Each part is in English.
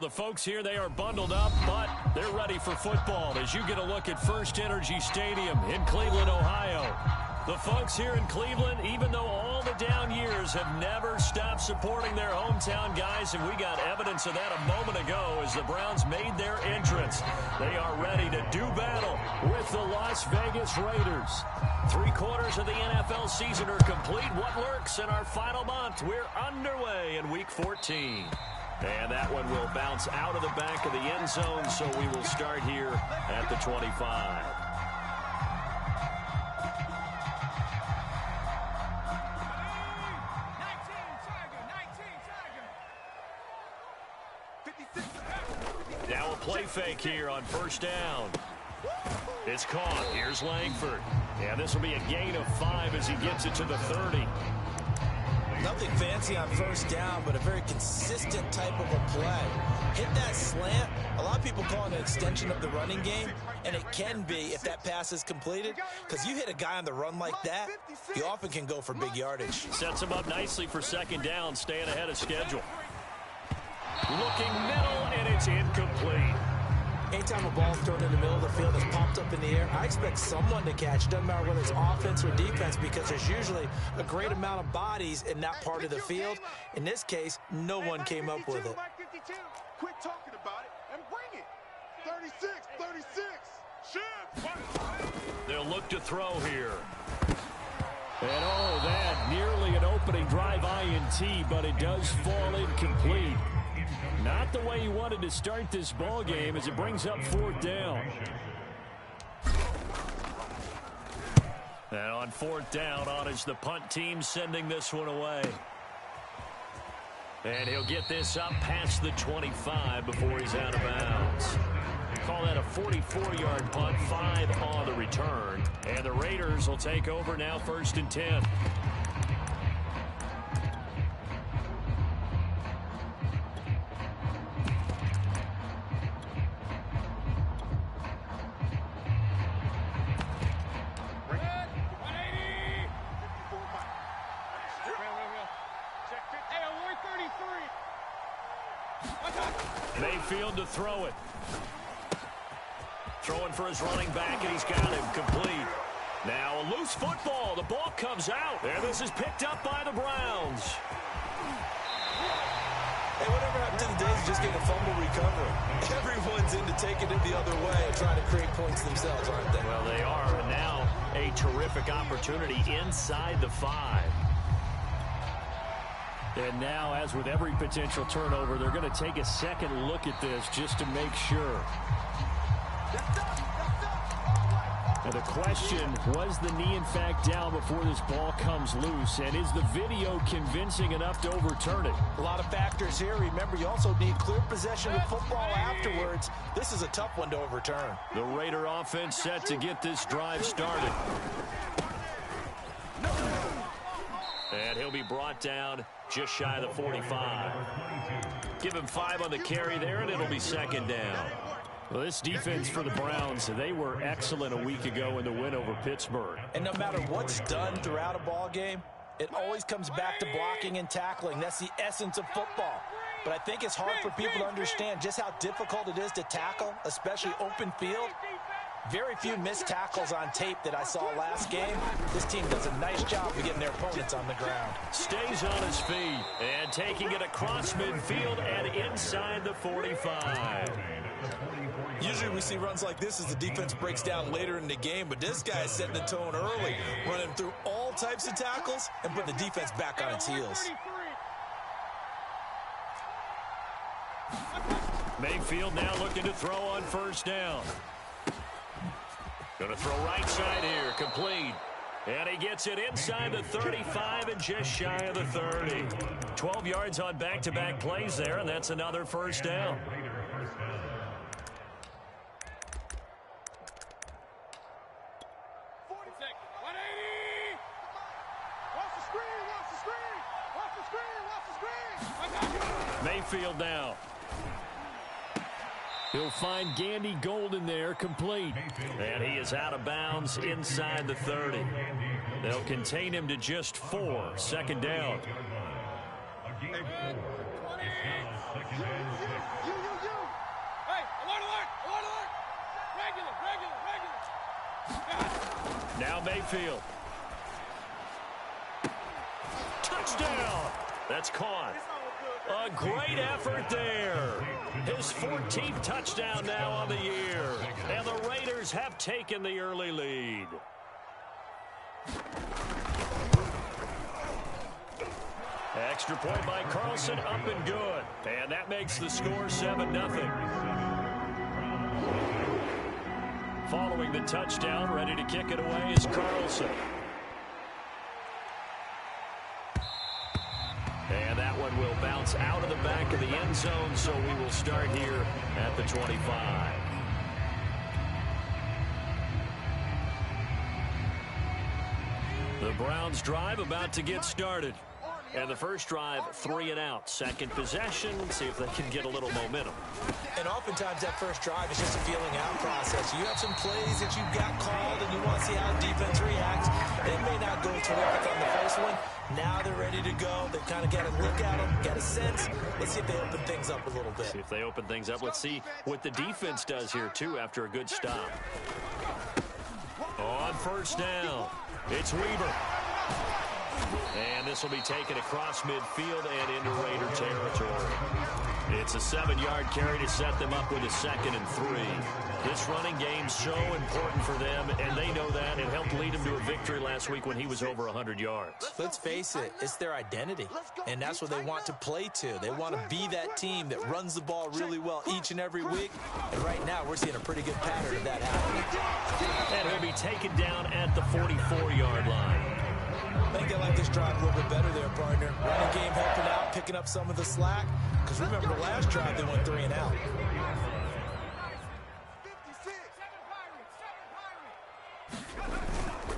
the folks here, they are bundled up, but they're ready for football as you get a look at First Energy Stadium in Cleveland, Ohio. The folks here in Cleveland, even though all the down years, have never stopped supporting their hometown guys, and we got evidence of that a moment ago as the Browns made their entrance. They are ready to do battle with the Las Vegas Raiders. 3/4 of the NFL season are complete. What lurks in our final month? We're underway in Week 14. And that one will bounce out of the back of the end zone, so we will start here at the 25. Now a play fake here on first down. It's caught. Here's Langford. And this will be a gain of 5 as he gets it to the 30. Nothing fancy on first down, but a very consistent type of a play. Hit that slant. A lot of people call it an extension of the running game, and it can be if that pass is completed, because you hit a guy on the run like that, you often can go for big yardage. Sets him up nicely for second down, staying ahead of schedule. Looking middle, and it's incomplete. Anytime a ball is thrown in the middle of the field that's popped up in the air, I expect someone to catch. It doesn't matter whether it's offense or defense, because there's usually a great amount of bodies in that part of the field. In this case, no one came up with it. Quit talking about it and bring it. 36, 36. They'll look to throw here. And oh, that nearly an opening drive INT, but it does fall incomplete. Not the way you wanted to start this ball game as it brings up fourth down. And on fourth down, on is the punt team sending this one away. And he'll get this up past the 25 before he's out of bounds. Call that a 44-yard punt, 5 on the return. And the Raiders will take over now, 1st and 10. Mayfield to throw it. Throwing for his running back, and he's got him complete. Now a loose football. The ball comes out. And this is picked up by the Browns. Hey, whatever happened to the days of just getting a fumble recovery? Everyone's into taking it the other way and trying to create points themselves, aren't they? Well, they are. And now a terrific opportunity inside the 5. And now, as with every potential turnover, they're going to take a second look at this just to make sure. And the question, was the knee in fact down before this ball comes loose? And is the video convincing enough to overturn it? A lot of factors here. Remember, you also need clear possession of football afterwards. This is a tough one to overturn. The Raider offense set to get this drive started. And he'll be brought down just shy of the 45. Give him 5 on the carry there, and it'll be second down. Well, this defense for the Browns, they were excellent a week ago in the win over Pittsburgh. And no matter what's done throughout a ball game, it always comes back to blocking and tackling. That's the essence of football. But I think it's hard for people to understand just how difficult it is to tackle, especially open field. Very few missed tackles on tape that I saw last game. This team does a nice job of getting their opponents on the ground. Stays on his feet and taking it across midfield and inside the 45. Usually we see runs like this as the defense breaks down later in the game, but this guy is setting the tone early, running through all types of tackles and putting the defense back on its heels. Mayfield now looking to throw on first down. Going to throw right side here, complete. And he gets it inside the 35 and just shy of the 30. 12 yards on back-to-back plays there, and that's another first down. Mayfield now. He'll find Gandy Golden there, complete. And he is out of bounds inside the 30. They'll contain him to just 4. Second down. Now Mayfield. Touchdown. That's caught. A great effort there. His 14th touchdown now on the year. And the Raiders have taken the early lead. Extra point by Carlson, up and good. And that makes the score 7-0. Following the touchdown, ready to kick it away is Carlson. And that one will bounce out of the back of the end zone, so we will start here at the 25. The Browns drive about to get started. And the first drive, 3 and out. Second possession, see if they can get a little momentum. And oftentimes that first drive is just a feeling out process. You have some plays that you've got called and you want to see how the defense reacts. They may not go terrific on the first one. Now they're ready to go. They've kind of got a look at them, got a sense. Let's see if they open things up a little bit. See if they open things up. Let's see what the defense does here, too, after a good stop. On first down, it's Weaver. And this will be taken across midfield and into Raider territory. It's a 7-yard carry to set them up with a 2nd and 3. This running game's so important for them, and they know that. It helped lead them to a victory last week when he was over 100 yards. Let's face it, it's their identity, and that's what they want to play to. They want to be that team that runs the ball really well each and every week, and right now we're seeing a pretty good pattern of that happening. And he'll be taken down at the 44-yard line. I think they like this drive a little bit better there, partner. Running game helping out, picking up some of the slack. Because remember, the last drive, they went 3 and out.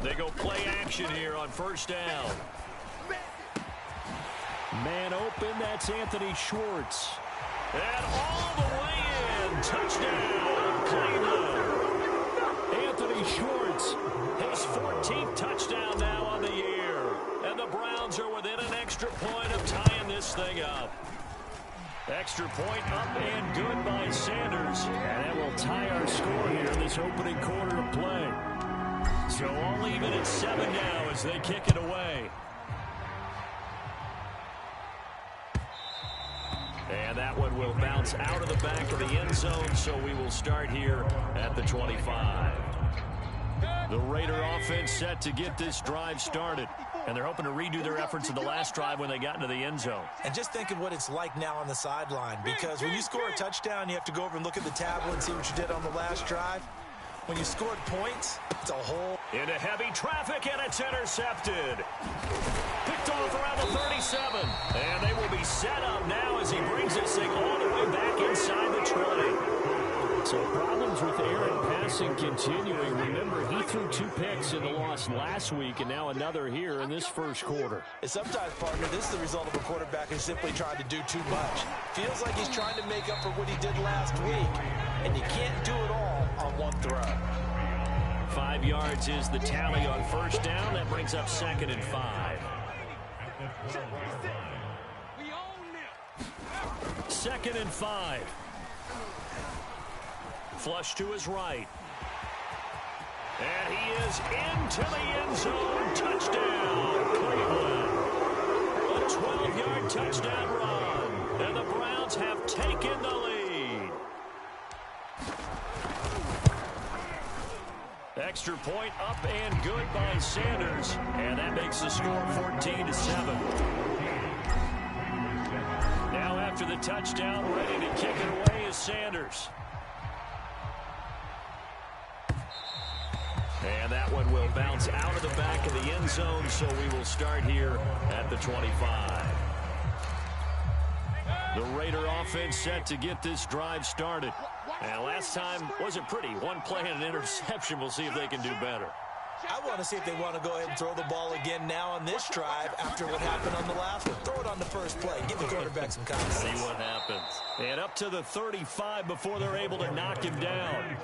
They go play action here on first down. Man open, that's Anthony Schwartz. And all the way in, touchdown, Cleveland. Anthony Schwartz, his 14th touchdown now on the year. And the Browns are within an extra point of tying this thing up. Extra point up and good by Sanders. And that will tie our score here in this opening quarter of play. So all even at 7 now as they kick it away. And that one will bounce out of the back of the end zone, so we will start here at the 25. The Raider offense set to get this drive started. And they're hoping to redo their efforts in the last drive when they got into the end zone. And just think of what it's like now on the sideline. Because when you score a touchdown, you have to go over and look at the tablet and see what you did on the last drive. When you scored points, it's a whole... Into heavy traffic, and it's intercepted. Picked off around the 37. And they will be set up now as he brings this thing all the way back inside the 20. So problems with Aaron passing continuing. Remember, he threw 2 picks in the loss last week, and now another here in this first quarter. And sometimes, partner, this is the result of a quarterback who's simply trying to do too much. Feels like he's trying to make up for what he did last week, and you can't do it all on one throw. 5 yards is the tally on first down. That brings up 2nd and 5. 2nd and 5. Flush to his right. And he is into the end zone. Touchdown, Cleveland. A 12-yard touchdown run. And the Browns have taken the lead. Extra point up and good by Sanders. And that makes the score 14-7. Now after the touchdown, ready to kick it away is Sanders. And that one will bounce out of the back of the end zone, so we will start here at the 25. The Raider offense set to get this drive started. And last time wasn't pretty. 1 play and an interception. We'll see if they can do better. I want to see if they want to go ahead and throw the ball again now on this drive after what happened on the last one. Throw it on the first play. Give the quarterback some confidence. See what happens. And up to the 35 before they're able to knock him down.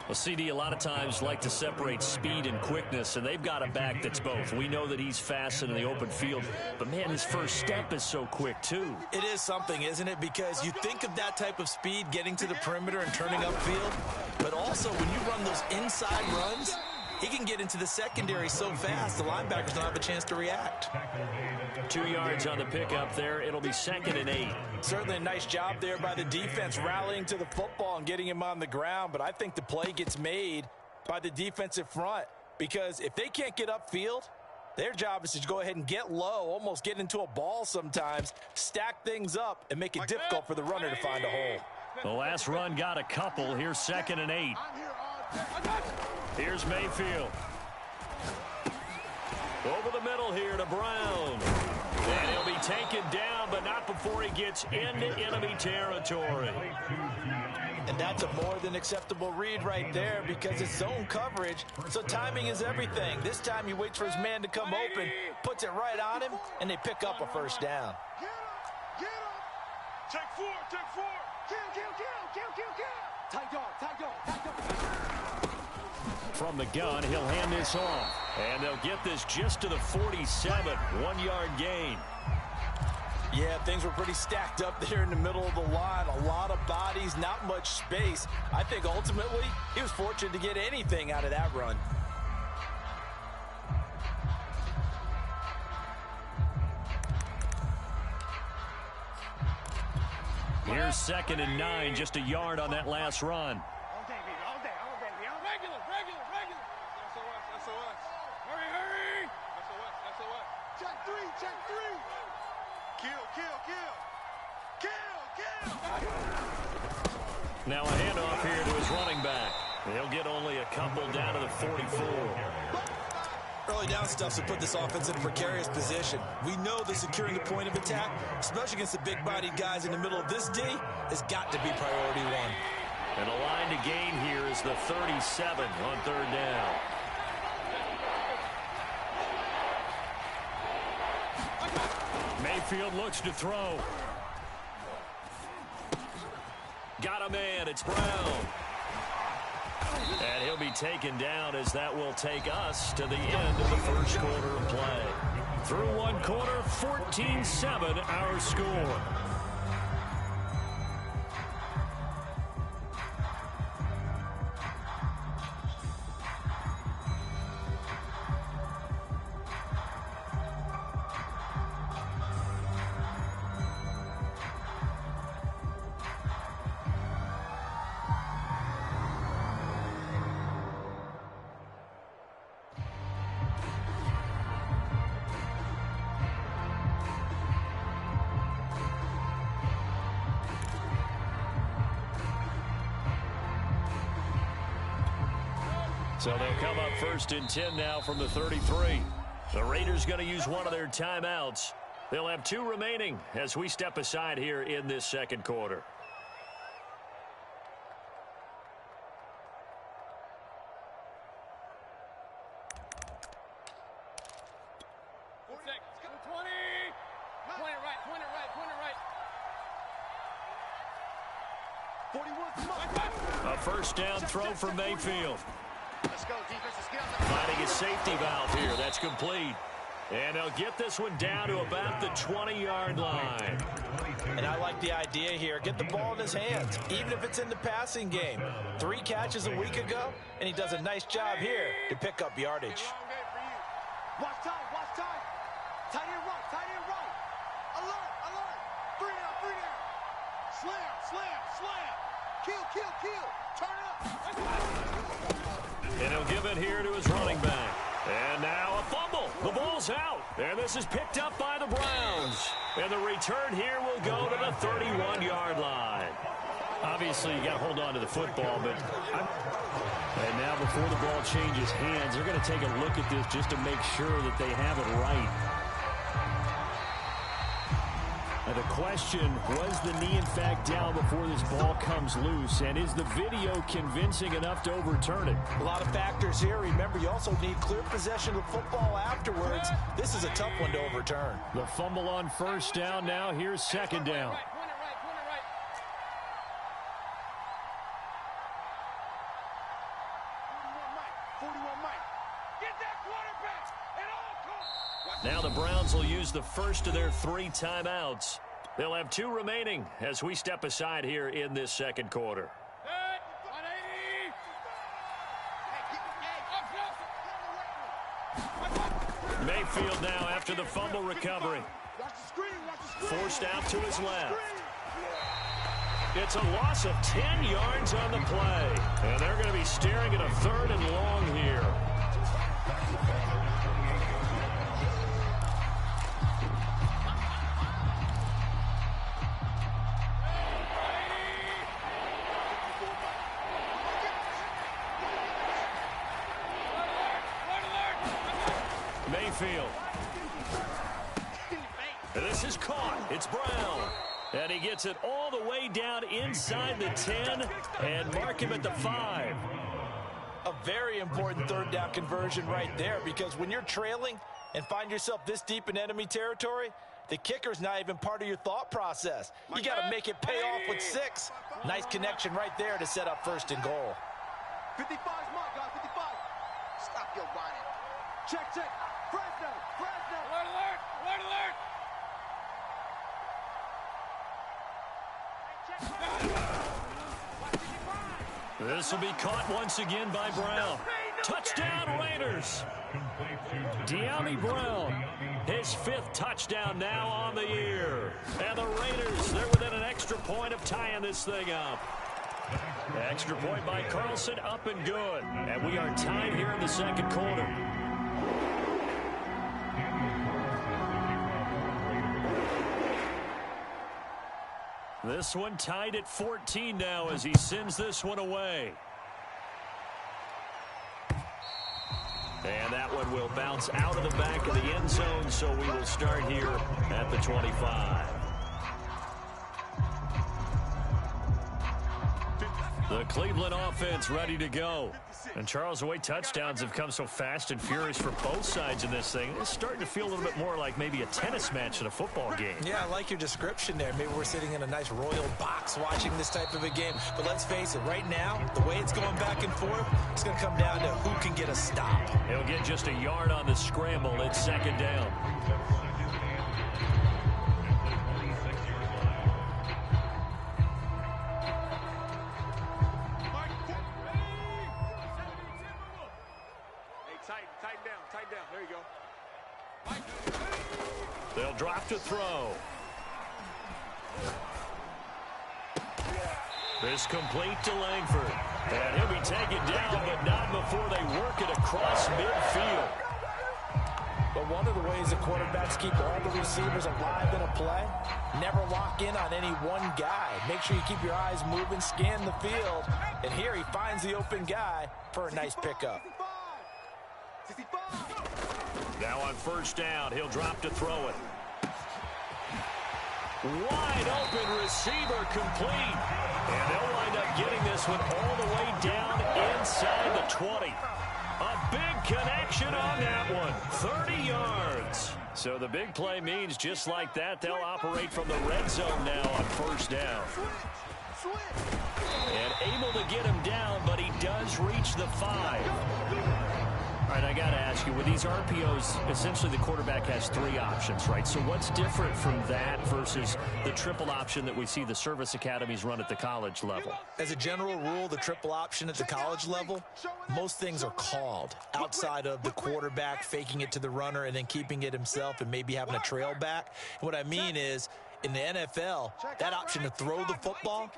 Well, CD, a lot of times like to separate speed and quickness, and they've got a back that's both. We know that he's fast in the open field, but, man, his first step is so quick, too. It is something, isn't it? Because you think of that type of speed getting to the perimeter and turning upfield, but also when you run those inside runs, he can get into the secondary so fast, the linebackers don't have a chance to react. 2 yards on the pickup there. It'll be 2nd and 8. Certainly a nice job there by the defense rallying to the football and getting him on the ground, but I think the play gets made by the defensive front because if they can't get upfield, their job is to go ahead and get low, almost get into a ball sometimes, stack things up, and make it difficult for the runner to find a hole. The last run got a couple. Here's 2nd and 8. Here's Mayfield. Over the middle here to Brown. And he'll be taken down, but not before he gets into enemy territory. And that's a more than acceptable read right there because it's zone coverage, so timing is everything. This time he waits for his man to come open, puts it right on him, and they pick up a first down. Get up, get up. Take four, take four. Kill. Tight dog. From the gun, he'll hand this off. And they'll get this just to the 47, 1-yard gain. Yeah, things were pretty stacked up there in the middle of the line. A lot of bodies, not much space. I think ultimately he was fortunate to get anything out of that run. Here's 2nd and 9, just a yard on that last run. All day. Regular. SOS. Hurry. SOS. Check three. Kill. Now a handoff here to his running back. He'll get only a couple down to the 44. Early down stuff to put this offense in a precarious position. We know that securing the point of attack, especially against the big-bodied guys in the middle of this D, has got to be priority one. And the line to gain here is the 37 on 3rd down. Mayfield looks to throw. Got a man. It's Brown. And he'll be taken down as that will take us to the end of the first quarter of play. Through one quarter, 14-7 our score. So they'll come up 1st and 10 now from the 33. The Raiders going to use one of their timeouts. They'll have 2 remaining as we step aside here in this second quarter. A first down throw for Mayfield. Finding his safety valve here. That's complete. And they'll get this one down to about the 20-yard line. And I like the idea here. Get the ball in his hands, even if it's in the passing game. 3 catches a week ago, and he does a nice job here to pick up yardage. Watch time. Tight end right. Alert. 3 down. Slam. Kill. Turn up. And he'll give it here to his running back. And now a fumble. The ball's out. And this is picked up by the Browns. And the return here will go to the 31-yard line. Obviously, you got to hold on to the football, but and now before the ball changes hands, they're going to take a look at this just to make sure that they have it right. Now the question, was the knee in fact down before this ball comes loose? And is the video convincing enough to overturn it? A lot of factors here. Remember, you also need clear possession of the football afterwards. This is a tough one to overturn. The fumble on first down now. Here's 2nd down. Browns will use the first of their 3 timeouts. They'll have 2 remaining as we step aside here in this second quarter. Mayfield now after the fumble recovery. Forced out to his left. It's a loss of 10 yards on the play. And they're going to be staring at a 3rd and long here. Mayfield. This is caught. It's Brown. And he gets it all the way down inside the 10 and mark him at the 5. A very important 3rd down conversion right there, because when you're trailing and find yourself this deep in enemy territory, the kicker's not even part of your thought process. You got to make it pay off with 6. Nice connection right there to set up 1st and goal. 55's mark, guys, 55. Stop your whining. Check, check. Fresno. Alert, alert, alert, alert. This will be caught once again by Brown. Touchdown, Raiders. De'Ami Brown, his 5th touchdown now on the year. And the Raiders, they're within an extra point of tying this thing up. Extra point by Carlson, up and good. And we are tied here in the second quarter. This one tied at 14 now as he sends this one away. And that one will bounce out of the back of the end zone, so we will start here at the 25. The Cleveland offense ready to go. And Charles, the way touchdowns have come so fast and furious for both sides in this thing, it's starting to feel a little bit more like maybe a tennis match in a football game. Yeah, I like your description there. Maybe we're sitting in a nice royal box watching this type of a game. But let's face it, right now, the way it's going back and forth, it's going to come down to who can get a stop. He'll get just a yard on the scramble. It's 2nd down. Tighten down. There you go. They'll drop to throw. This complete to Langford. And he'll be taken down, but not before they work it across midfield. But one of the ways the quarterbacks keep all the receivers alive in a play, never lock in on any one guy. Make sure you keep your eyes moving, scan the field. And here he finds the open guy for a nice pickup. Now on 1st down, he'll drop to throw it. Wide open receiver complete. And they'll wind up getting this one all the way down inside the 20. A big connection on that one. 30 yards. So the big play means just like that, they'll operate from the red zone now on 1st down. And able to get him down, but he does reach the 5. All right, I got to ask you, with these RPOs, essentially the quarterback has 3 options, right? So what's different from that versus the triple option that we see the service academies run at the college level? As a general rule, the triple option at the college level, most things are called outside of the quarterback faking it to the runner and then keeping it himself and maybe having a trail back. What I mean is, in the NFL, that option to throw the football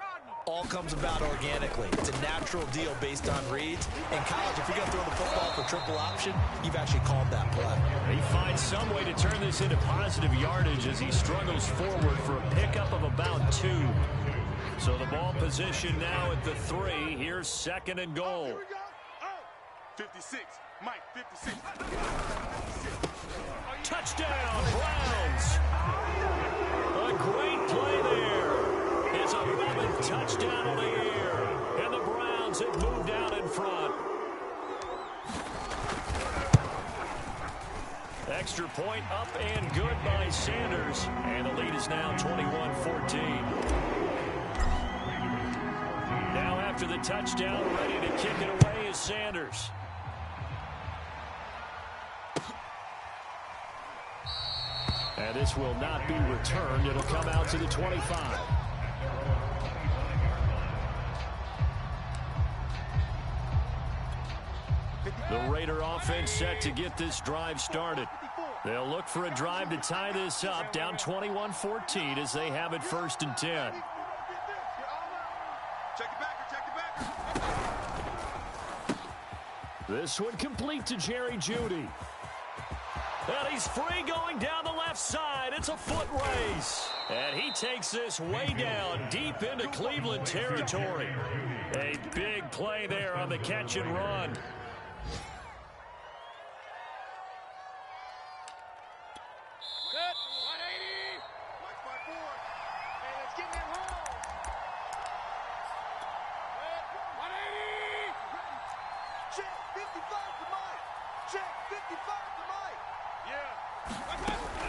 all comes about organically. It's a natural deal based on reads. In college, if you're going to throw the football for triple option, you've actually called that play. He finds some way to turn this into positive yardage as he struggles forward for a pickup of about 2. So the ball position now at the 3. Here's 2nd and goal. 56. Mike, 56. Touchdown, Browns. A great play there. It's 11th touchdown of the year. And the Browns have moved out in front. Extra point up and good by Sanders. And the lead is now 21-14. Now after the touchdown, ready to kick it away is Sanders. And this will not be returned. It'll come out to the 25. The Raider offense set to get this drive started. They'll look for a drive to tie this up, down 21-14 as they have it 1st and 10. This one complete to Jerry Jeudy. And he's free going down the left side. It's a foot race. And he takes this way down deep into Cleveland territory. A big play there on the catch and run.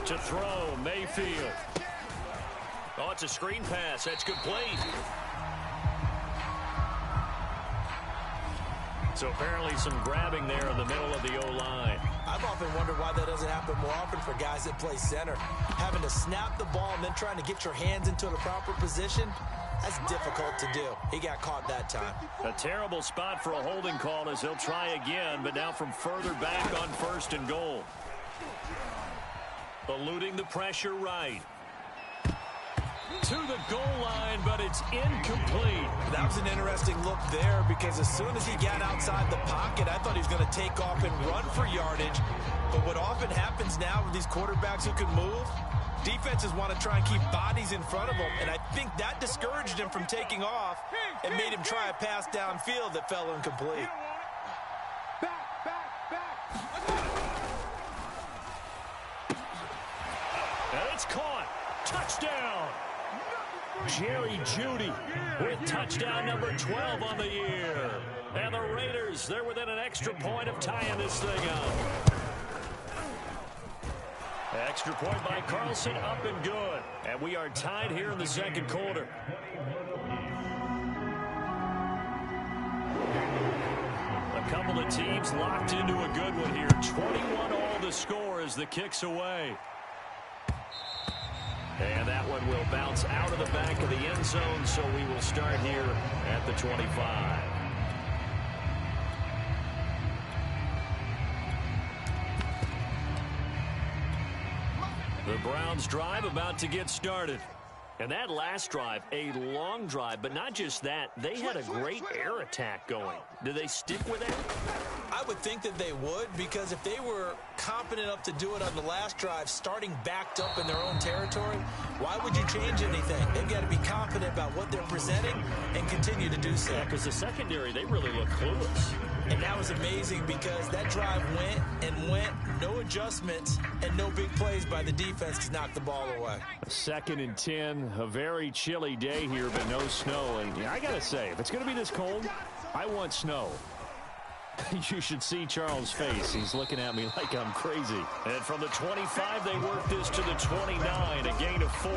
To throw, Mayfield. Oh, it's a screen pass. That's complete. So apparently some grabbing there in the middle of the O-line. I've often wondered why that doesn't happen more often for guys that play center. Having to snap the ball and then trying to get your hands into the proper position, that's difficult to do. He got caught that time. A terrible spot for a holding call as he'll try again, but now from further back on 1st and goal. Eluding the pressure right. To the goal line, but it's incomplete. That was an interesting look there because as soon as he got outside the pocket, I thought he was going to take off and run for yardage. But what often happens now with these quarterbacks who can move, defenses want to try and keep bodies in front of them, and I think that discouraged him from taking off and made him try a pass downfield that fell incomplete. And it's caught. Touchdown. Jerry Jeudy with touchdown number 12 on the year. And the Raiders, they're within an extra point of tying this thing up. Extra point by Carlson, up and good. And we are tied here in the 2nd quarter. A couple of teams locked into a good one here. 21-all the score as the kick's away. And that one will bounce out of the back of the end zone, so we will start here at the 25. The Browns drive about to get started. And that last drive, a long drive, but not just that, they had a great air attack going. Do they stick with that? I would think that they would, because if they were confident enough to do it on the last drive, starting backed up in their own territory, why would you change anything? They've got to be confident about what they're presenting and continue to do so. Yeah, because the secondary, they really look clueless. And that was amazing because that drive went and went, no adjustments, and no big plays by the defense to knock the ball away. 2nd and 10, a very chilly day here, but no snow. And yeah, I got to say, if it's going to be this cold, I want snow. You should see Charles' face. He's looking at me like I'm crazy. And from the 25, they work this to the 29, a gain of 4.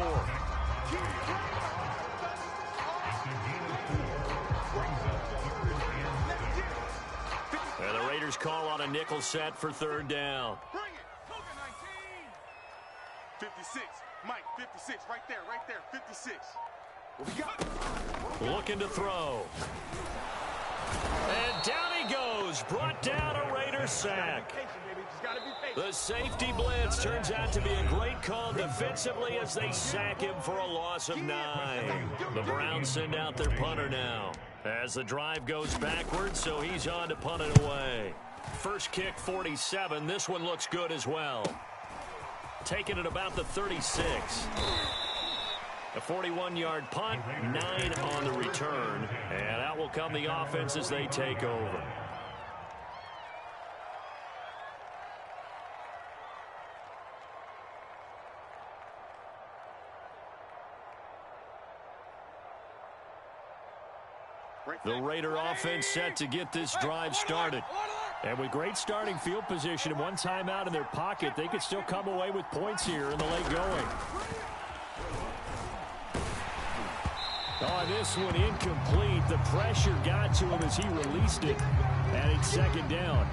And the Raiders call on a nickel set for 3rd down. 56. Mike, 56. Right there, 56. What we got? Looking to throw. And down he goes. Brought down a Raider sack. The safety blitz turns out to be a great call defensively as they sack him for a loss of 9. The Browns send out their punter now as the drive goes backwards, so he's on to punt it away. First kick, 47. This one looks good as well. Taking it about the 36. A 41-yard punt, 9 on the return. And out will come the offense as they take over. The Raider offense set to get this drive started. And with great starting field position and one timeout in their pocket, they could still come away with points here in the late going. Oh, this one incomplete. The pressure got to him as he released it. And it's 2nd down.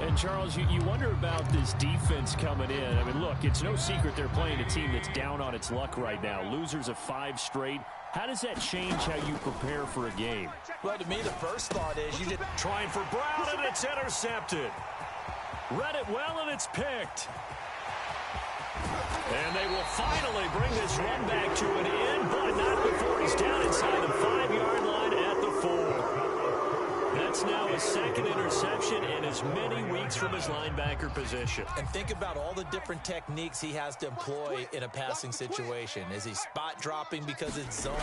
And, Charles, you wonder about this defense coming in. I mean, look, it's no secret they're playing a team that's down on its luck right now. Losers of 5 straight. How does that change how you prepare for a game? Well, to me, the first thought is you just trying for Brown, and it's intercepted. Read it well, and it's picked. And they will finally bring this run back to an end, but not before he's down inside the 5-yard line at the 4. That's now his second interception in as many weeks from his linebacker position. And think about all the different techniques he has to employ in a passing situation. Is he spot dropping because it's zone?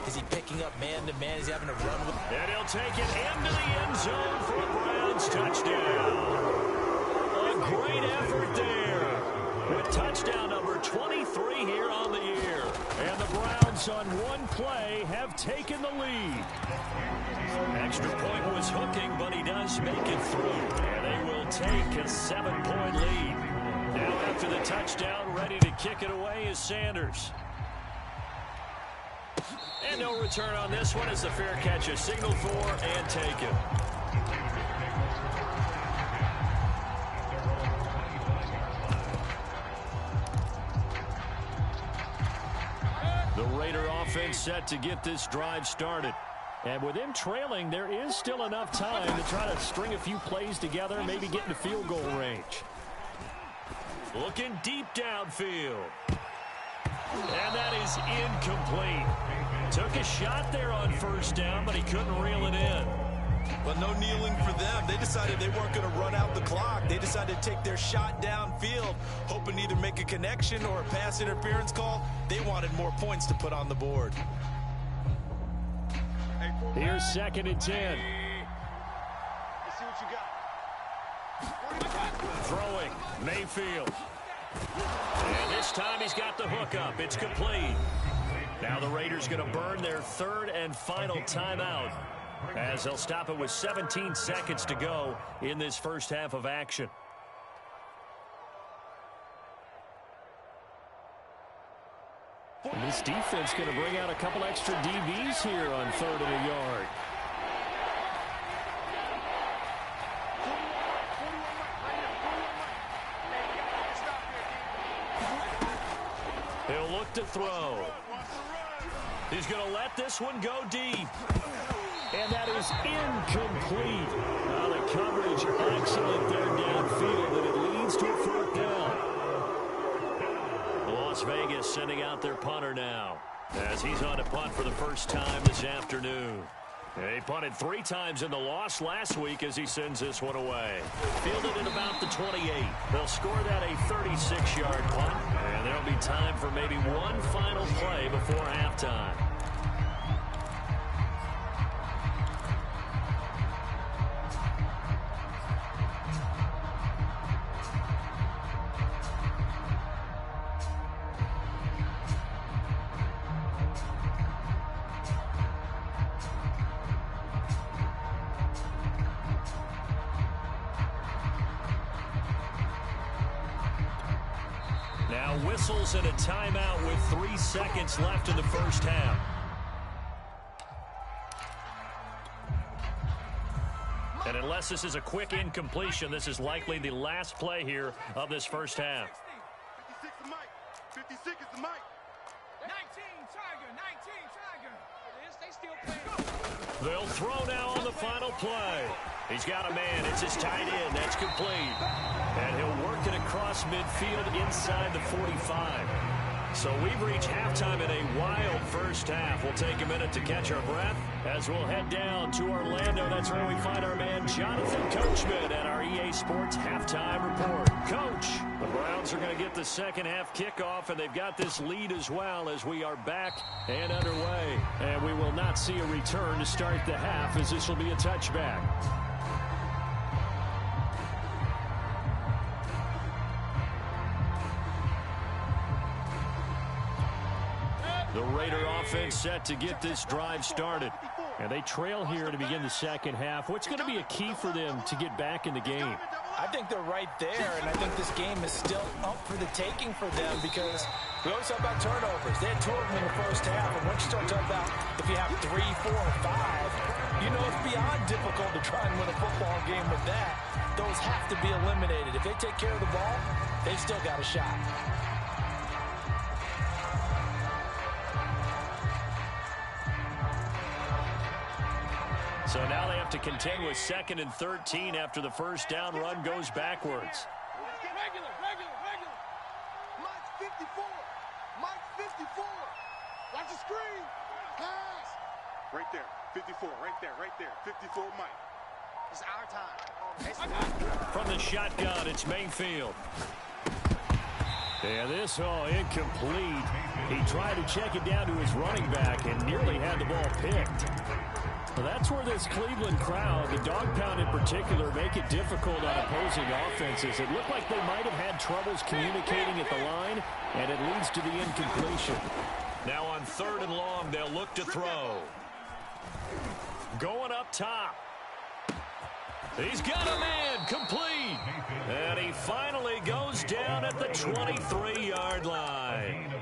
Is he picking up man-to-man? Is he having to run with... And he'll take it into the end zone for a Browns touchdown. A great effort there. With touchdown number 23 here on the year. And the Browns on one play have taken the lead. Extra point was hooking, but he does make it through. And they will take a 7-point lead. Now after the touchdown, ready to kick it away is Sanders. And no return on this one as the fair catch is signaled for and taken. The Raider offense set to get this drive started. And with him trailing, there is still enough time to try to string a few plays together, maybe get into field goal range. Looking deep downfield. And that is incomplete. Took a shot there on first down, but he couldn't reel it in. Well, no kneeling for them. They decided they weren't going to run out the clock. They decided to take their shot downfield, hoping to either make a connection or a pass interference call. They wanted more points to put on the board. Here's 2nd and 10. Let's see what you got. Throwing, Mayfield. And this time he's got the hook up. It's complete. Now the Raiders going to burn their 3rd and final timeout, as they'll stop it with 17 seconds to go in this first half of action. And this defense going to bring out a couple extra DBs here on 3rd and a yard. He'll look to throw. He's going to let this one go deep. And that is incomplete. The coverage excellent there downfield, and it leads to a 4th down. Las Vegas sending out their punter now, as he's on to punt for the first time this afternoon. He punted 3 times in the loss last week as he sends this one away. Fielded at about the 28. They'll score that a 36-yard punt, and there'll be time for maybe one final play before halftime. Now whistles and a timeout with 3 seconds left in the first half. And unless this is a quick incompletion, this is likely the last play here of this first half. 56 is Mike. 56 is the Mike. 19 Tiger, 19 Tiger. It is, they still playing. They'll throw now on the final play. He's got a man. It's his tight end. That's complete. And he'll work it across midfield inside the 45. So we've reached halftime in a wild first half. We'll take a minute to catch our breath as we'll head down to Orlando. That's where we find our man Jonathan Coachman at our EA Sports Halftime Report. Coach, the Browns are going to get the second half kickoff, and they've got this lead as well as we are back and underway. And we will not see a return to start the half, as this will be a touchback. The Raider offense set to get this drive started. And they trail here to begin the second half. What's going to be a key for them to get back in the game? I think they're right there, and I think this game is still up for the taking for them because we always talk about turnovers. They had 2 of them in the first half, and once you start talking about if you have 3, 4, or 5, you know it's beyond difficult to try and win a football game with that. Those have to be eliminated. If they take care of the ball, they've still got a shot. So now they have to contend with 2nd and 13 after the first down run goes backwards. Regular. Mike's 54. Mike's 54. Watch the screen. Pass. Right there. 54. Right there. 54 Mike. It's our time. From the shotgun, it's Mayfield. And this, incomplete. He tried to check it down to his running back and nearly had the ball picked. Well, that's where this Cleveland crowd, the dog pound in particular, make it difficult on opposing offenses. It looked like they might have had troubles communicating at the line, and it leads to the incompletion. Now on 3rd and long, they'll look to throw. Going up top. He's got a man, complete. And he finally goes down at the 23-yard line.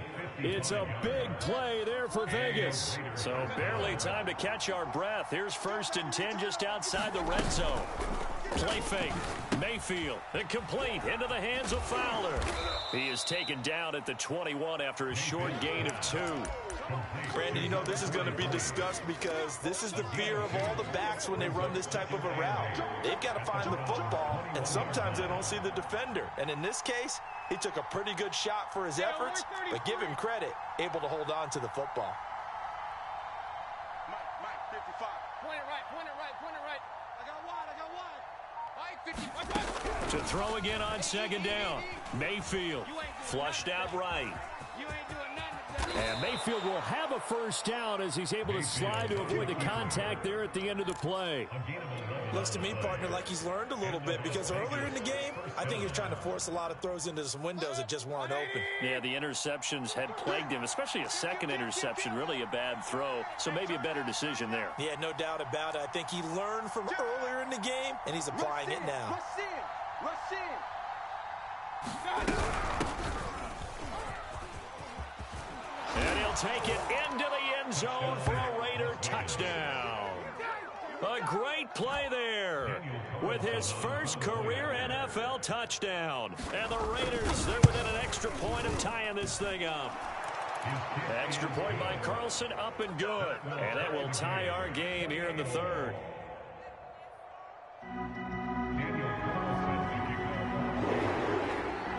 It's a big play there for Vegas. So barely time to catch our breath. Here's 1st and 10 just outside the red zone. Play fake. Mayfield. Complete into the hands of Fowler. He is taken down at the 21 after a short gain of 2. Brandon, you know this is going to be discussed because this is the fear of all the backs when they run this type of a route. They've got to find the football, and sometimes they don't see the defender. And in this case, he took a pretty good shot for his efforts, but give him credit, able to hold on to the football. Mike, 55. Point it right. I got wide. Mike 55. To throw again on 2nd down. Mayfield flushed out right. You ain't doing nothing. And Mayfield will have a first down as he's able to slide to avoid the contact there at the end of the play. Looks to me, partner, like he's learned a little bit because earlier in the game, I think he was trying to force a lot of throws into some windows that just weren't open. Yeah, the interceptions had plagued him, especially a second interception, really a bad throw. So maybe a better decision there. Yeah, no doubt about it. I think he learned from earlier in the game, and he's applying it now. Rush in. And he'll take it into the end zone for a Raider touchdown. A great play there with his first career NFL touchdown. And the Raiders, they're within an extra point of tying this thing up. Extra point by Carlson, up and good. And that will tie our game here in the 3rd.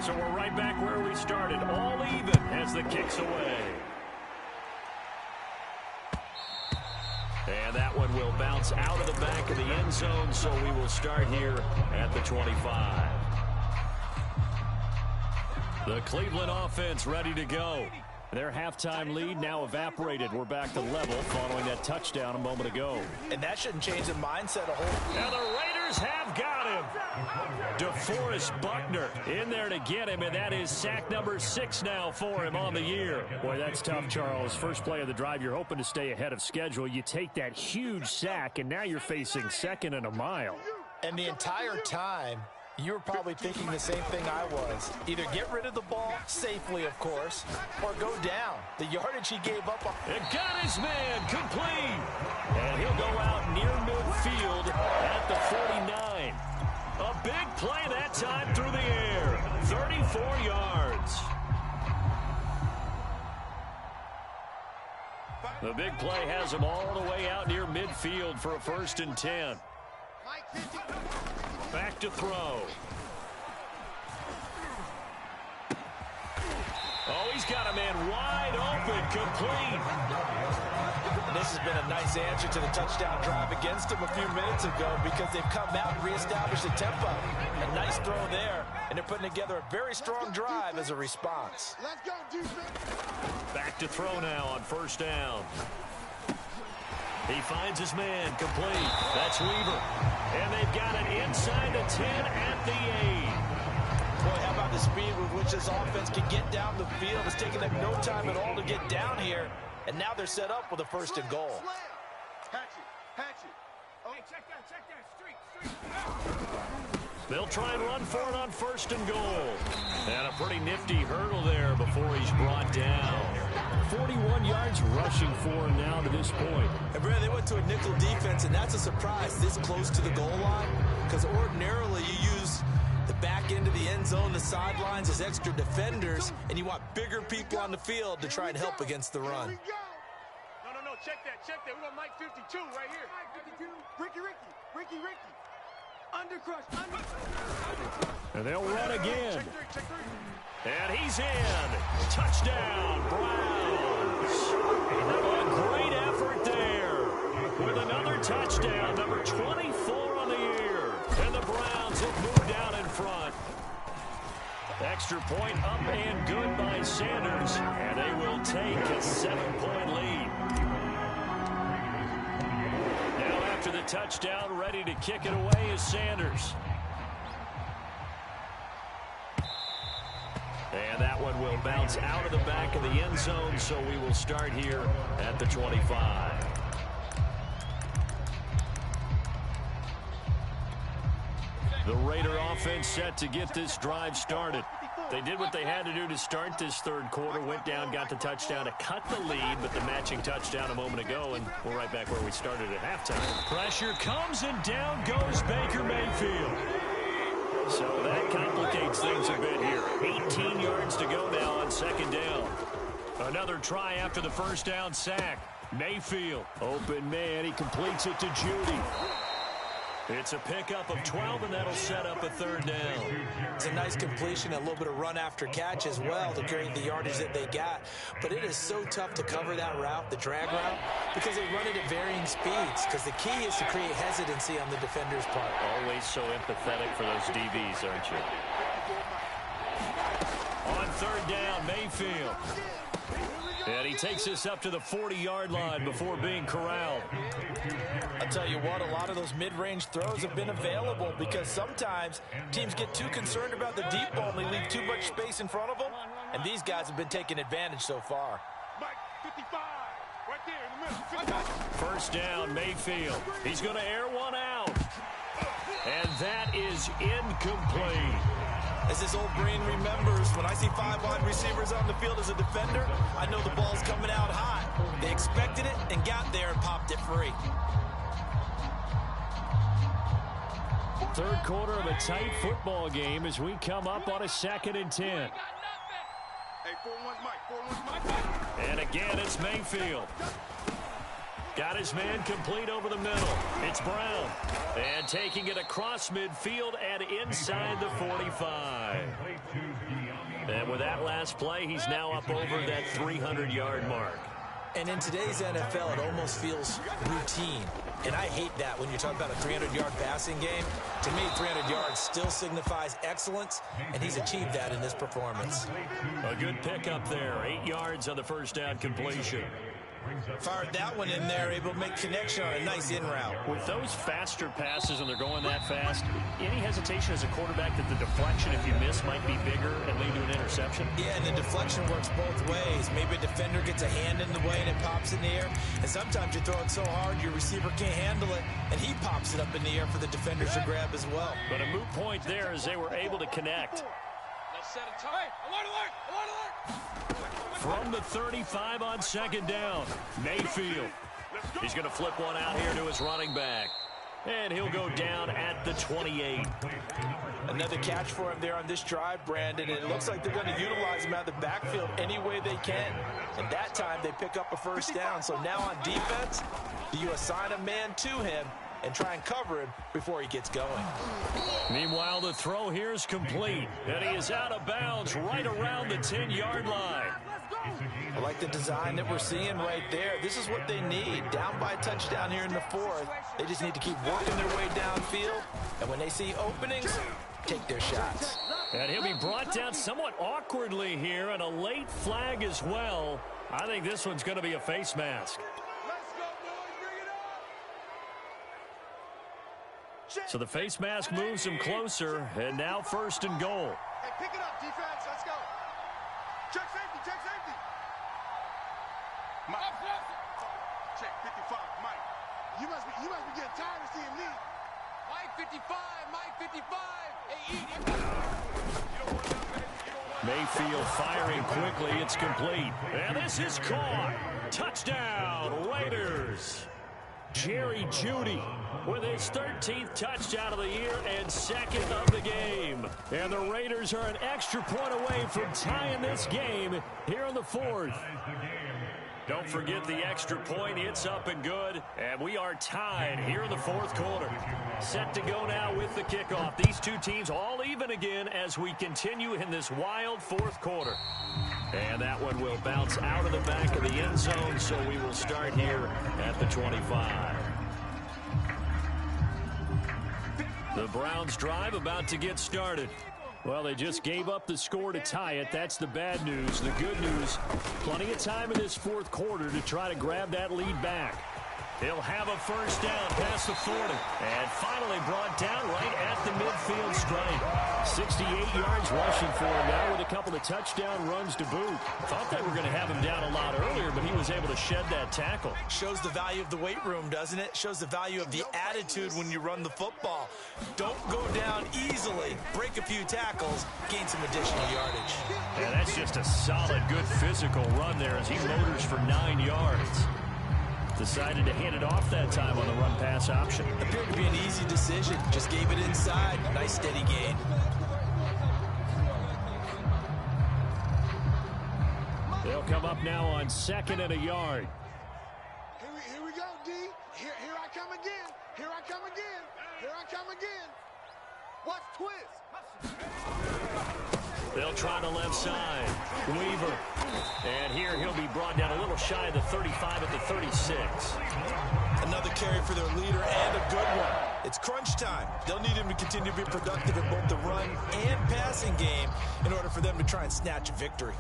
So we're right back where we started, all even as the kick's away. And that one will bounce out of the back of the end zone, so we will start here at the 25. The Cleveland offense ready to go. Their halftime lead now evaporated. We're back to level following that touchdown a moment ago. And that shouldn't change the mindset a whole. And the Raiders have got him. DeForest Buckner in there to get him, and that is sack number 6 now for him on the year. Boy, that's tough, Charles. First play of the drive, you're hoping to stay ahead of schedule. You take that huge sack, and now you're facing 2nd and a mile. And the entire time, you were probably thinking the same thing I was. Either get rid of the ball, safely of course, or go down. The yardage he gave up. It got his man, complete. And he'll go out near midfield at the 49. A big play that time through the air. 34 yards. The big play has him all the way out near midfield for a 1st and 10. Back to throw. Oh, he's got a man wide open, complete. This has been a nice answer to the touchdown drive against him a few minutes ago because they've come out and reestablished the tempo. A nice throw there, and they're putting together a very strong drive as a response. Let's go, defense. Back to throw now on 1st down. He finds his man, complete. That's Weaver. And they've got it inside the 10 at the 8. Boy, how about the speed with which this offense can get down the field? It's taken them no time at all to get down here. And now they're set up with a 1st and goal. Hatchet. Hey, check that, street. They'll try and run for it on 1st and goal. And a pretty nifty hurdle there before he's brought down. 41 yards rushing for him now to this point. And Brad, they went to a nickel defense, and that's a surprise this close to the goal line, because ordinarily you use the back end of the end zone, the sidelines as extra defenders, and you want bigger people on the field to try and help against the run. No, check that. We got Mike 52 right here. Mike 52. Ricky. Undercrush. And they'll run again. Check three. And he's in. Touchdown, Browns. A great effort there. With another touchdown, number 24 on the year. And the Browns have moved out in front. Extra point up and good by Sanders. And they will take a 7-point lead. Now after the touchdown, ready to kick it away is Sanders. And that one will bounce out of the back of the end zone, so we will start here at the 25. The Raider offense set to get this drive started. They did what they had to do to start this third quarter, went down, got the touchdown to cut the lead, but the matching touchdown a moment ago, and we're right back where we started at halftime. Pressure comes, and down goes Baker Mayfield. So that complicates things a bit here. 18 yards to go now on 2nd down. Another try after the first down sack. Mayfield, open man, he completes it to Judy. It's a pickup of 12, and that'll set up a 3rd down. It's a nice completion, a little bit of run after catch as well to create the yardage that they got. But it is so tough to cover that route, the drag route, because they run it at varying speeds. Because the key is to create hesitancy on the defender's part. Always so empathetic for those DBs, aren't you? On 3rd down, Mayfield. And he takes us up to the 40-yard line before being corralled. I'll tell you what, a lot of those mid-range throws have been available because sometimes teams get too concerned about the deep ball and they leave too much space in front of them, and these guys have been taking advantage so far. Mike 55, right there in the middle. 55. 1st down, Mayfield. He's going to air one out. And that is incomplete. As his old brain remembers, when I see 5 wide receivers on the field as a defender, I know the ball's coming out hot. They expected it and got there and popped it free. 3rd quarter of a tight football game as we come up on a 2nd and 10. Hey, 4-1's Mike. And again, it's Mayfield. Got his man complete over the middle. It's Brown. And taking it across midfield and inside the 45. And with that last play, he's now up over that 300-yard mark. And in today's NFL, it almost feels routine. And I hate that when you talk about a 300-yard passing game. To me, 300 yards still signifies excellence, and he's achieved that in this performance. A good pickup there. 8 yards on the first down completion. Fired that one in there, able to make connection on a nice in route. With those faster passes and they're going that fast, any hesitation as a quarterback that the deflection, if you miss, might be bigger and lead to an interception? Yeah, and the deflection works both ways. Maybe a defender gets a hand in the way and it pops in the air. And sometimes you throw it so hard your receiver can't handle it, and he pops it up in the air for the defenders to grab as well. But a moot point there as they were able to connect. From the 35 on 2nd down, Mayfield. He's going to flip one out here to his running back. And he'll go down at the 28. Another catch for him there on this drive, Brandon. And it looks like they're going to utilize him out of the backfield any way they can. And that time they pick up a 1st down. So now on defense, do you assign a man to him and try and cover him before he gets going? Meanwhile, the throw here is complete. And he is out of bounds right around the 10-yard line. I like the design that we're seeing right there. This is what they need. Down by a touchdown here in the 4th. They just need to keep working their way downfield. And when they see openings, take their shots. And he'll be brought down somewhat awkwardly here, and a late flag as well. I think this one's going to be a face mask. So the face mask moves him closer, and now 1st and goal. Hey, pick it up, defense. Let's go. Check safety, check safety. Mike. Check 55, Mike. You must be getting tired of seeing me. Mike 55, Mike 55. Hey, eat. Mayfield firing quickly. It's complete. And this is caught. Touchdown, Raiders. Jerry Jeudy with his 13th touchdown of the year and second of the game. And the Raiders are an extra point away from tying this game here in the fourth. Don't forget the extra point. It's up and good. And we are tied here in the fourth quarter. Set to go now with the kickoff. These two teams all even again as we continue in this wild fourth quarter. And that one will bounce out of the back of the end zone, so we will start here at the 25. The Browns drive about to get started. Well, they just gave up the score to tie it. That's the bad news. The good news, plenty of time in this fourth quarter to try to grab that lead back. He'll have a first down past the 40. And finally brought down right at the midfield stripe. 68 yards rushing for him now with a couple of touchdown runs to boot. Thought they were going to have him down a lot earlier, but he was able to shed that tackle. Shows the value of the weight room, doesn't it? Shows the value of the attitude when you run the football. Don't go down easily. Break a few tackles. Gain some additional yardage. Yeah, that's just a solid, good physical run there as he motors for 9 yards. Decided to hand it off that time on the run-pass option. Appeared to be an easy decision. Just gave it inside. Nice steady gain. They'll come up now on 2nd and a yard. Here we go, D. Here I come again. Here I come again. Here I come again. Watch twist. They'll try the left side. Weaver. And here he'll be brought down a little shy of the 35 at the 36. Another carry for their leader and a good one. It's crunch time. They'll need him to continue to be productive in both the run and passing game in order for them to try and snatch a victory.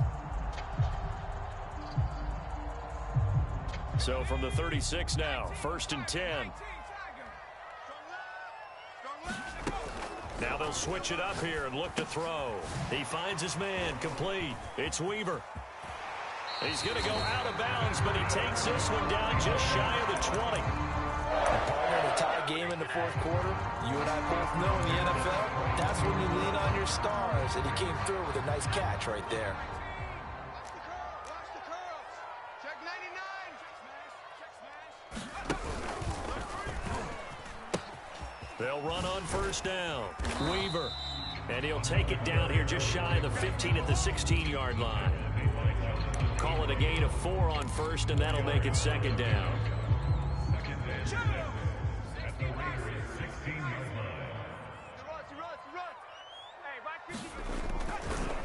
So from the 36 now, 1st and 10. Now they'll switch it up here and look to throw. He finds his man, complete. It's Weaver. He's going to go out of bounds, but he takes this one down just shy of the 20. Partner, the tie game in the fourth quarter, you and I both know in the NFL, that's when you lean on your stars, and he came through with a nice catch right there. Watch the curls. Check 99. They'll run on first down. Weaver. And he'll take it down here just shy of the 15 at the 16-yard line. Call it a gain of 4 on first, and that'll make it 2nd down.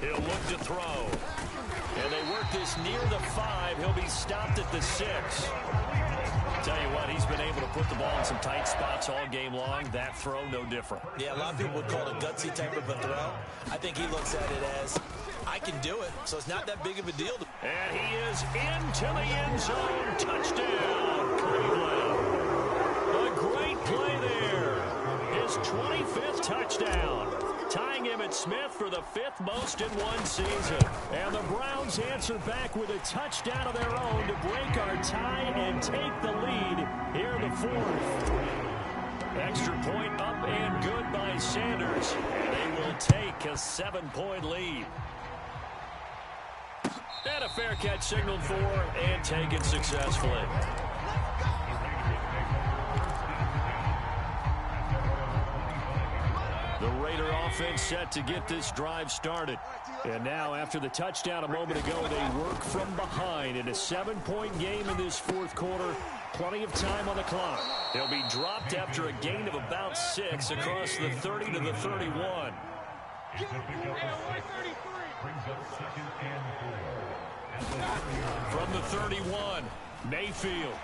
He'll look to throw. And they work this near the 5. He'll be stopped at the 6. Tell you what, he's been able to put the ball in some tight spots all game long. That throw, no different. Yeah, a lot of people would call it a gutsy type of a throw. I think he looks at it as, I can do it, so it's not that big of a deal. And he is into the end zone. Touchdown, Cleveland. A great play there. His 25th touchdown. Tying Emmitt Smith for the 5th most in one season. And the Browns answer back with a touchdown of their own to break our tie and take the lead here in the 4th. Extra point up and good by Sanders. And they will take a 7-point lead. And a fair catch signaled for and taken successfully. The Raider offense set to get this drive started. And now, after the touchdown a moment ago, they work from behind in a 7-point game in this fourth quarter. Plenty of time on the clock. They'll be dropped after a gain of about 6 across the 30 to the 31. From the 31, Mayfield.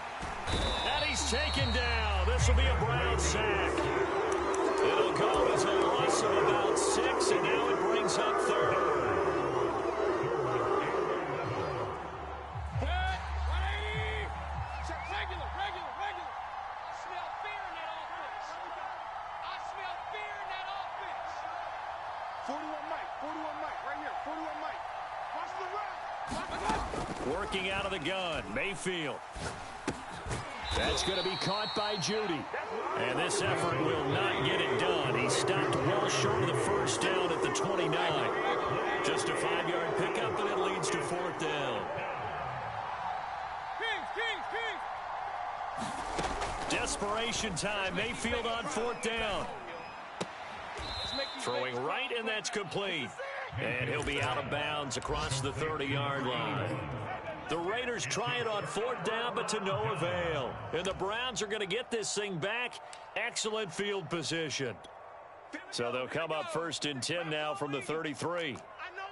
And he's taken down. This will be a Brown sack. It'll go as a loss of about 6, and now it brings up 3rd. Regular. I smell fear in that offense. I smell fear in that offense. 41 Mike, right here. 41 Mike. Watch the run. Working out of the gun, Mayfield. That's going to be caught by Judy. And this effort will not get it done. He stopped well short of the first down at the 29. Just a 5-yard pickup, and it leads to 4th down. Desperation time. Mayfield on 4th down. Throwing right, and that's complete. And he'll be out of bounds across the 30-yard line. The Raiders try it on 4th down, but to no avail. And the Browns are going to get this thing back. Excellent field position. So they'll come up 1st and 10 now from the 33. I know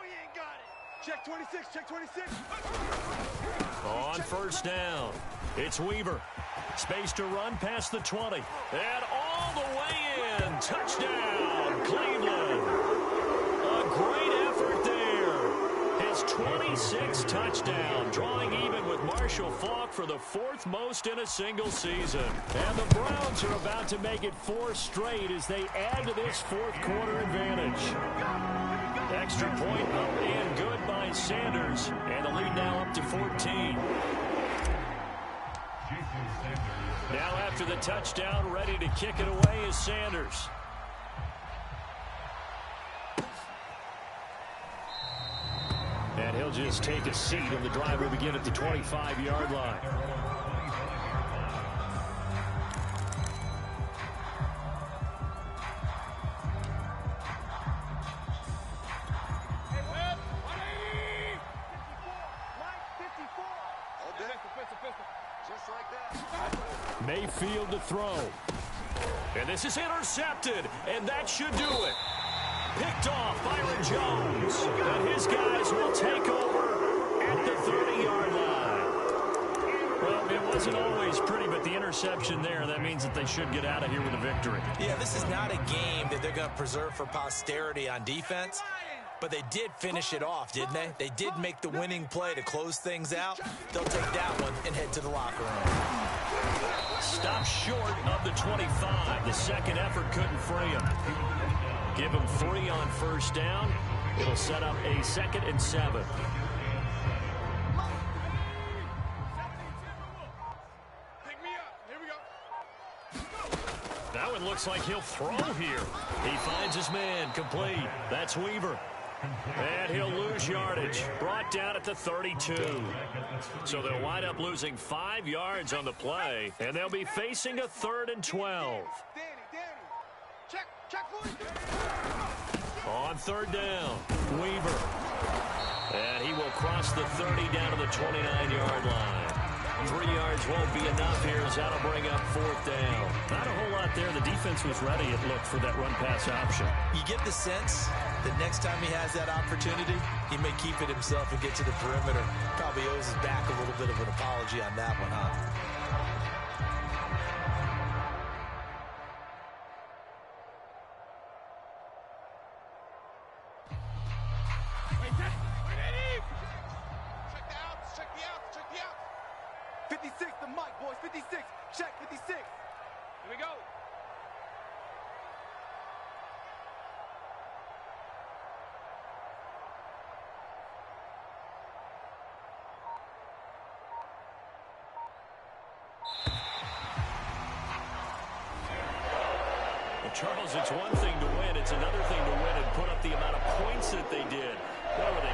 he ain't got it. Check 26, check 26. On 1st down, it's Weaver. Space to run past the 20. And all the way in. Touchdown, Cleveland. A great effort there. His 26th touchdown, drawing even with Marshall Faulk for the 4th most in a single season. And the Browns are about to make it 4 straight as they add to this 4th quarter advantage. Extra point up and good by Sanders. And the lead now up to 14. Now after the touchdown, ready to kick it away is Sanders. And he'll just take a seat, and the drive will begin at the 25-yard line. Mayfield to throw. And this is intercepted, and that should do it. Picked off Byron Jones. And his guys will take over at the 30-yard line. Well, it wasn't always pretty, but the interception there, that means that they should get out of here with a victory. Yeah, this is not a game that they're going to preserve for posterity on defense. But they did finish it off, didn't they? They did make the winning play to close things out. They'll take that one and head to the locker room. Stop short of the 25. The second effort couldn't free him. Give him 3 on 1st down. It'll set up a 2nd and 7. Pick me up. Here we go. That one looks like he'll throw here. He finds his man complete. That's Weaver. And he'll lose yardage. Brought down at the 32. So they'll wind up losing 5 yards on the play. And they'll be facing a 3rd and 12. Danny. Check for it. On 3rd down, Weaver. And he will cross the 30 down to the 29-yard line. 3 yards won't be enough here as that'll bring up 4th down. Not a whole lot there. The defense was ready, it looked, for that run-pass option. You get the sense that next time he has that opportunity, he may keep it himself and get to the perimeter. Probably owes his back a little bit of an apology on that one, huh? Check the outs. Check the outs. 56, the mic, boys. 56. Check 56. Here we go. Well, Charles, it's one thing to win. It's another thing to win and put up the amount of points that they did. Boy, were they